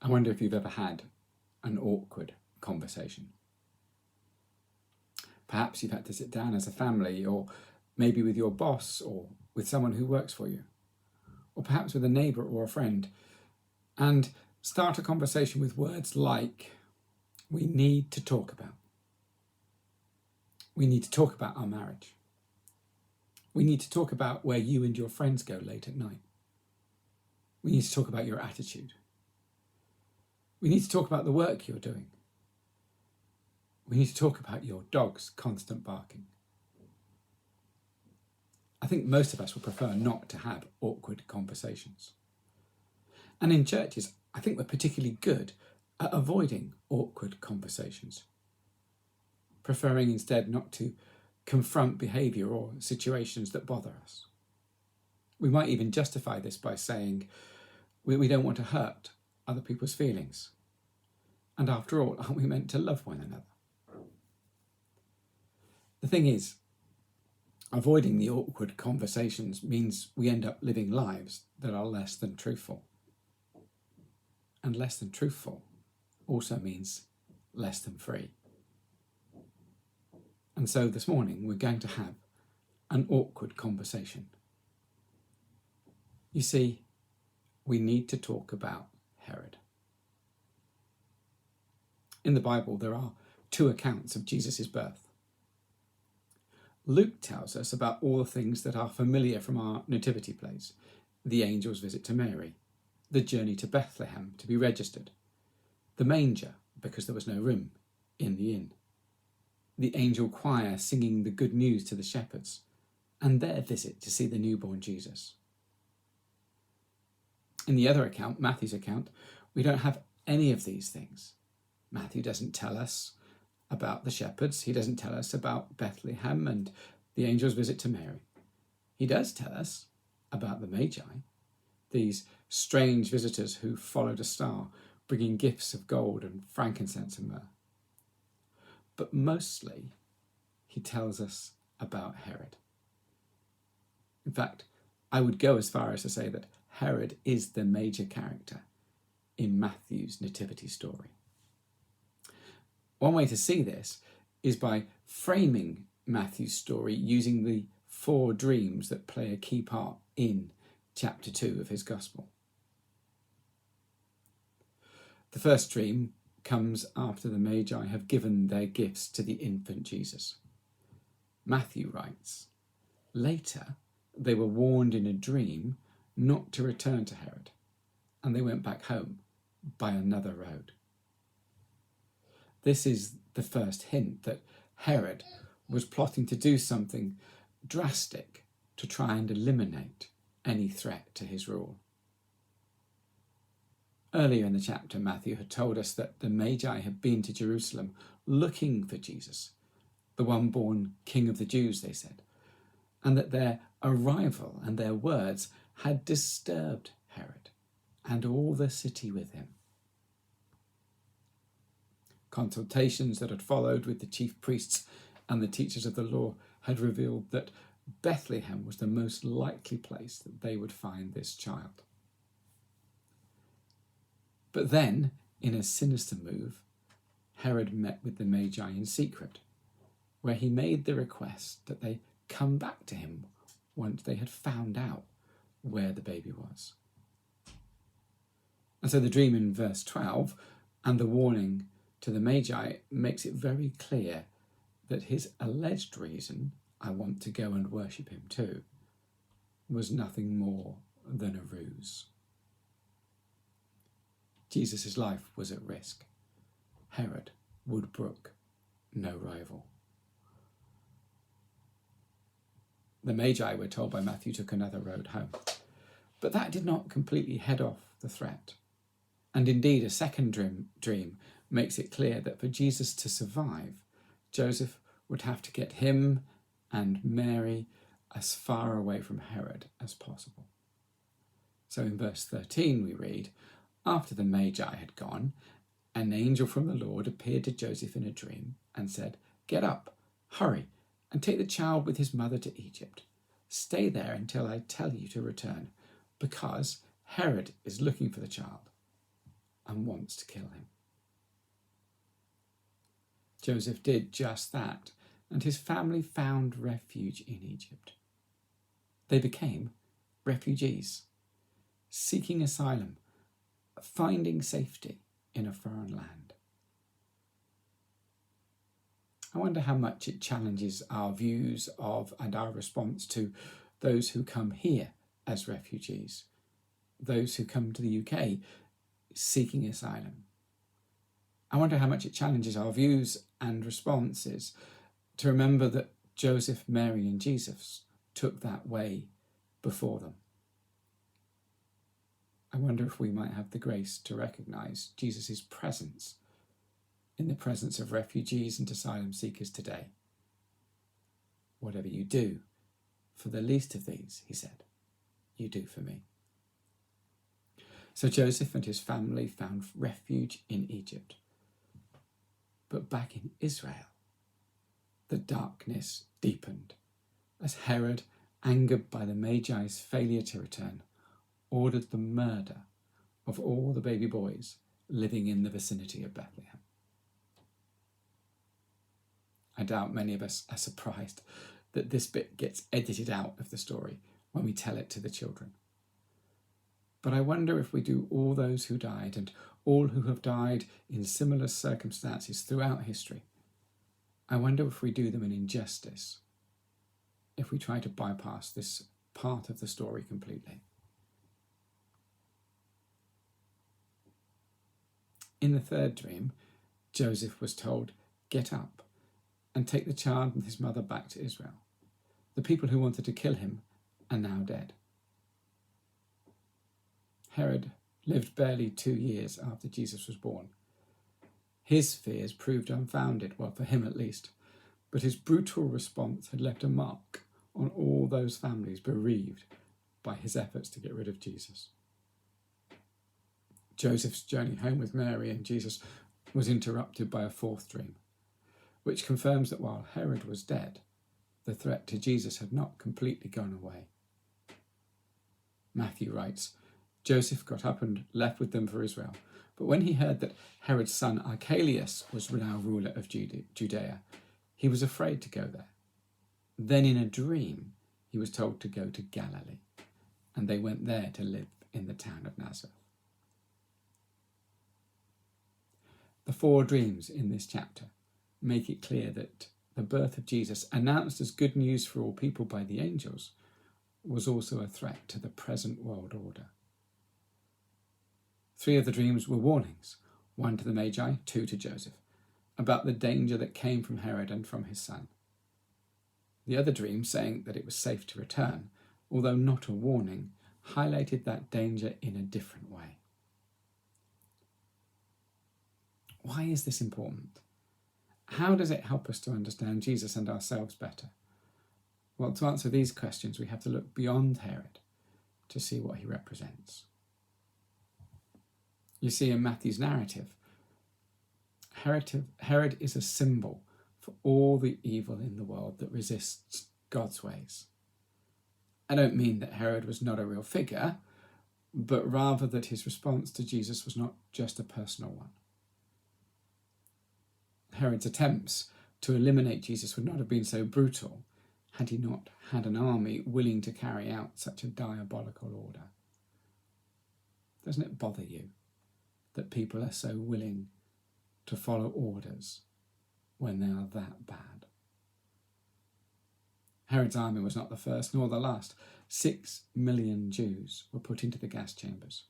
I wonder if you've ever had an awkward conversation. Perhaps you've had to sit down as a family, or maybe with your boss, or with someone who works for you, or perhaps with a neighbour or a friend, and start a conversation with words like, we need to talk about. We need to talk about our marriage. We need to talk about where you and your friends go late at night. We need to talk about your attitude. We need to talk about the work you're doing. We need to talk about your dog's constant barking. I think most of us would prefer not to have awkward conversations. And in churches, I think we're particularly good at avoiding awkward conversations, preferring instead not to confront behaviour or situations that bother us. We might even justify this by saying we don't want to hurt other people's feelings. And after all, aren't we meant to love one another? The thing is, avoiding the awkward conversations means we end up living lives that are less than truthful. And less than truthful also means less than free. And so this morning we're going to have an awkward conversation. You see, we need to talk about Herod. In the Bible, there are two accounts of Jesus' birth. Luke tells us about all the things that are familiar from our nativity plays: the angel's visit to Mary, the journey to Bethlehem to be registered, the manger because there was no room in the inn, the angel choir singing the good news to the shepherds, and their visit to see the newborn Jesus. In the other account, Matthew's account, we don't have any of these things. Matthew doesn't tell us about the shepherds. He doesn't tell us about Bethlehem and the angel's visit to Mary. He does tell us about the Magi, these strange visitors who followed a star, bringing gifts of gold and frankincense and myrrh. But mostly, he tells us about Herod. In fact, I would go as far as to say that Herod is the major character in Matthew's nativity story. One way to see this is by framing Matthew's story using the 4 dreams that play a key part in chapter 2 of his Gospel. The first dream comes after the Magi have given their gifts to the infant Jesus. Matthew writes, "Later they were warned in a dream not to return to Herod, and they went back home by another road." This is the first hint that Herod was plotting to do something drastic to try and eliminate any threat to his rule. Earlier in the chapter, Matthew had told us that the Magi had been to Jerusalem looking for Jesus, the one born King of the Jews, they said, and that their arrival and their words had disturbed Herod and all the city with him. Consultations that had followed with the chief priests and the teachers of the law had revealed that Bethlehem was the most likely place that they would find this child. But then, in a sinister move, Herod met with the Magi in secret, where he made the request that they come back to him once they had found out where the baby was. And so the dream in verse 12 and the warning to the Magi makes it very clear that his alleged reason, "I want to go and worship him too," was nothing more than a ruse. Jesus' life was at risk. Herod would brook no rival. The Magi, we're told by Matthew, took another road home. But that did not completely head off the threat. And indeed, a second dream makes it clear that for Jesus to survive, Joseph would have to get him and Mary as far away from Herod as possible. So in verse 13 we read, "After the Magi had gone, an angel from the Lord appeared to Joseph in a dream and said, 'Get up, hurry, and take the child with his mother to Egypt. Stay there until I tell you to return, because Herod is looking for the child.' and wants to kill him. Joseph did just that, and his family found refuge in Egypt. They became refugees, seeking asylum, finding safety in a foreign land. I wonder how much it challenges our views of and our response to those who come here as refugees, those who come to the UK seeking asylum. I wonder how much it challenges our views and responses to remember that Joseph, Mary and Jesus took that way before them. I wonder if we might have the grace to recognise Jesus' presence in the presence of refugees and asylum seekers today. Whatever you do for the least of these, he said, you do for me. So Joseph and his family found refuge in Egypt. But back in Israel, the darkness deepened as Herod, angered by the Magi's failure to return, ordered the murder of all the baby boys living in the vicinity of Bethlehem. I doubt many of us are surprised that this bit gets edited out of the story when we tell it to the children. But I wonder if we do all those who died and all who have died in similar circumstances throughout history. I wonder if we do them an injustice if we try to bypass this part of the story completely. In the third dream, Joseph was told, "Get up and take the child and his mother back to Israel. The people who wanted to kill him are now dead." Herod lived barely 2 years after Jesus was born. His fears proved unfounded, well, for him at least, but his brutal response had left a mark on all those families bereaved by his efforts to get rid of Jesus. Joseph's journey home with Mary and Jesus was interrupted by a fourth dream, which confirms that while Herod was dead, the threat to Jesus had not completely gone away. Matthew writes, "Joseph got up and left with them for Israel, but when he heard that Herod's son Archelaus was now ruler of Judea, he was afraid to go there. Then in a dream, he was told to go to Galilee, and they went there to live in the town of Nazareth." The 4 dreams in this chapter make it clear that the birth of Jesus, announced as good news for all people by the angels, was also a threat to the present world order. 3 of the dreams were warnings, 1 to the Magi, 2 to Joseph, about the danger that came from Herod and from his son. The other dream, saying that it was safe to return, although not a warning, highlighted that danger in a different way. Why is this important? How does it help us to understand Jesus and ourselves better? Well, to answer these questions, we have to look beyond Herod to see what he represents. You see, in Matthew's narrative, Herod is a symbol for all the evil in the world that resists God's ways. I don't mean that Herod was not a real figure, but rather that his response to Jesus was not just a personal one. Herod's attempts to eliminate Jesus would not have been so brutal had he not had an army willing to carry out such a diabolical order. Doesn't it bother you that people are so willing to follow orders when they are that bad? Herod's army was not the first nor the last. 6 million Jews were put into the gas chambers.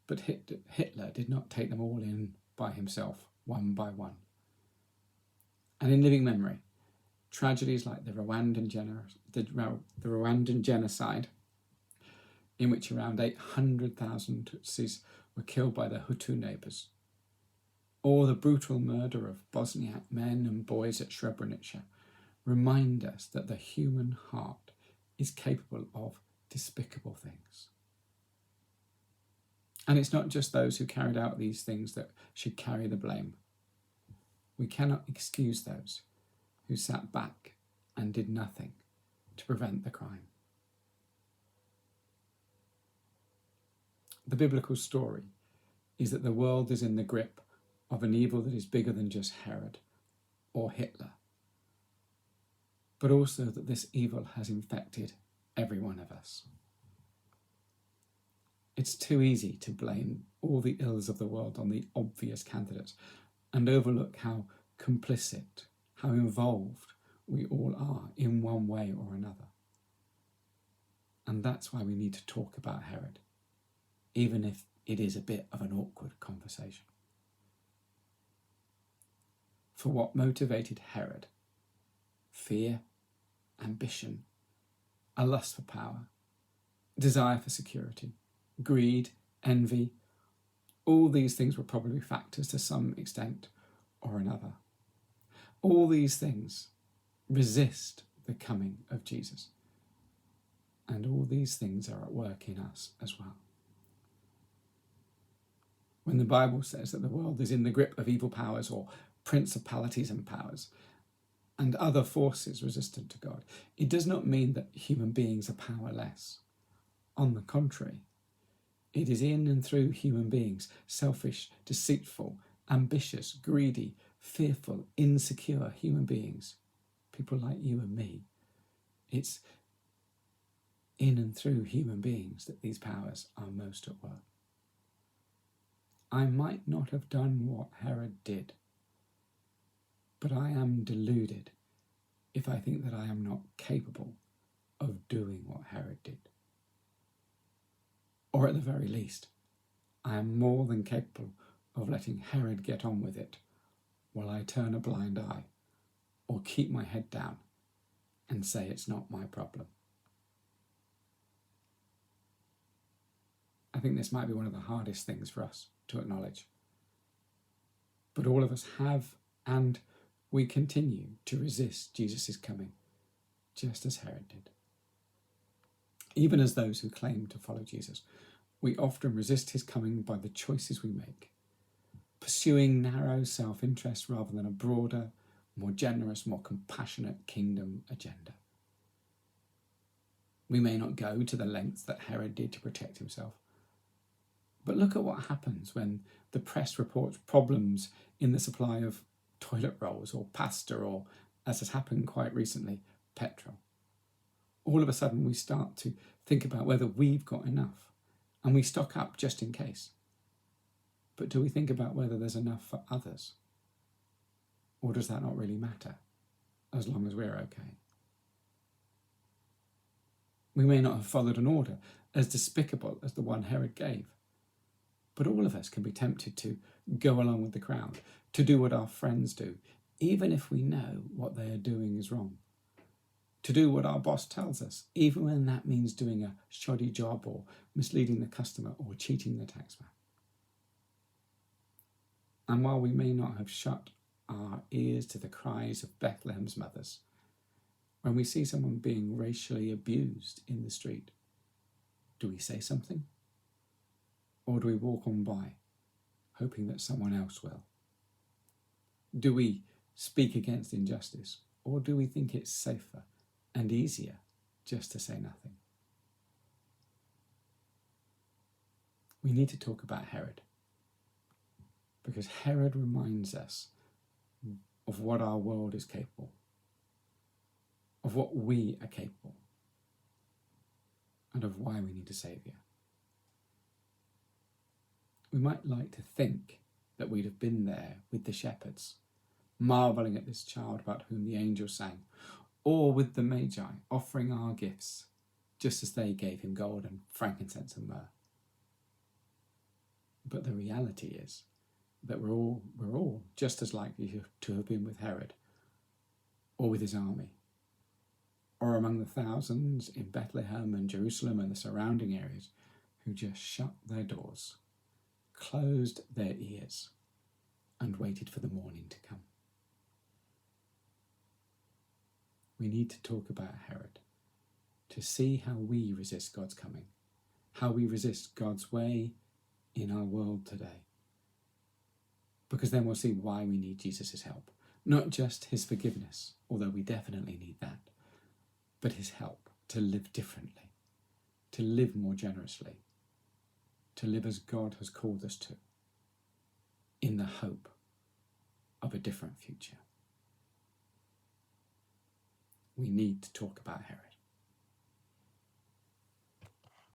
But Hitler did not take them all in by himself, one by one. And in living memory, tragedies like the Rwandan Genocide, in which around 800,000 Tutsis were killed by their Hutu neighbours, or the brutal murder of Bosniak men and boys at Srebrenica, remind us that the human heart is capable of despicable things. And it's not just those who carried out these things that should carry the blame. We cannot excuse those who sat back and did nothing to prevent the crime. The biblical story is that the world is in the grip of an evil that is bigger than just Herod or Hitler, but also that this evil has infected every one of us. It's too easy to blame all the ills of the world on the obvious candidates and overlook how complicit, how involved we all are in one way or another. And that's why we need to talk about Herod, even if it is a bit of an awkward conversation. For what motivated Herod? Fear, ambition, a lust for power, desire for security, greed, envy. All these things were probably factors to some extent or another. All these things resist the coming of Jesus. And all these things are at work in us as well. When the Bible says that the world is in the grip of evil powers or principalities and powers and other forces resistant to God, it does not mean that human beings are powerless. On the contrary, it is in and through human beings, selfish, deceitful, ambitious, greedy, fearful, insecure human beings, people like you and me. It's in and through human beings that these powers are most at work. I might not have done what Herod did, but I am deluded if I think that I am not capable of doing what Herod did. Or at the very least, I am more than capable of letting Herod get on with it while I turn a blind eye or keep my head down and say it's not my problem. I think this might be one of the hardest things for us to acknowledge. But all of us have, and we continue to resist Jesus' coming, just as Herod did. Even as those who claim to follow Jesus, we often resist his coming by the choices we make, pursuing narrow self-interest rather than a broader, more generous, more compassionate kingdom agenda. We may not go to the lengths that Herod did to protect himself, but look at what happens when the press reports problems in the supply of toilet rolls or pasta or, as has happened quite recently, petrol. All of a sudden we start to think about whether we've got enough and we stock up just in case. But do we think about whether there's enough for others? Or does that not really matter, as long as we're okay? We may not have followed an order as despicable as the one Herod gave, but all of us can be tempted to go along with the crowd, to do what our friends do, even if we know what they are doing is wrong. To do what our boss tells us, even when that means doing a shoddy job or misleading the customer or cheating the taxman. And while we may not have shut our ears to the cries of Bethlehem's mothers, when we see someone being racially abused in the street, do we say something? Or do we walk on by, hoping that someone else will? Do we speak against injustice, or do we think it's safer and easier just to say nothing? We need to talk about Herod, because Herod reminds us of what our world is capable, of what we are capable, and of why we need a saviour. We might like to think that we'd have been there with the shepherds, marvelling at this child about whom the angels sang, or with the Magi offering our gifts, just as they gave him gold and frankincense and myrrh. But the reality is that we're all just as likely to have been with Herod, or with his army, or among the thousands in Bethlehem and Jerusalem and the surrounding areas who just shut their doors, closed their ears, and waited for the morning to come. We need to talk about Herod, to see how we resist God's coming, how we resist God's way in our world today. Because then we'll see why we need Jesus' help. Not just his forgiveness, although we definitely need that, but his help to live differently, to live more generously, to live as God has called us to. in the hope of a different future. We need to talk about Herod.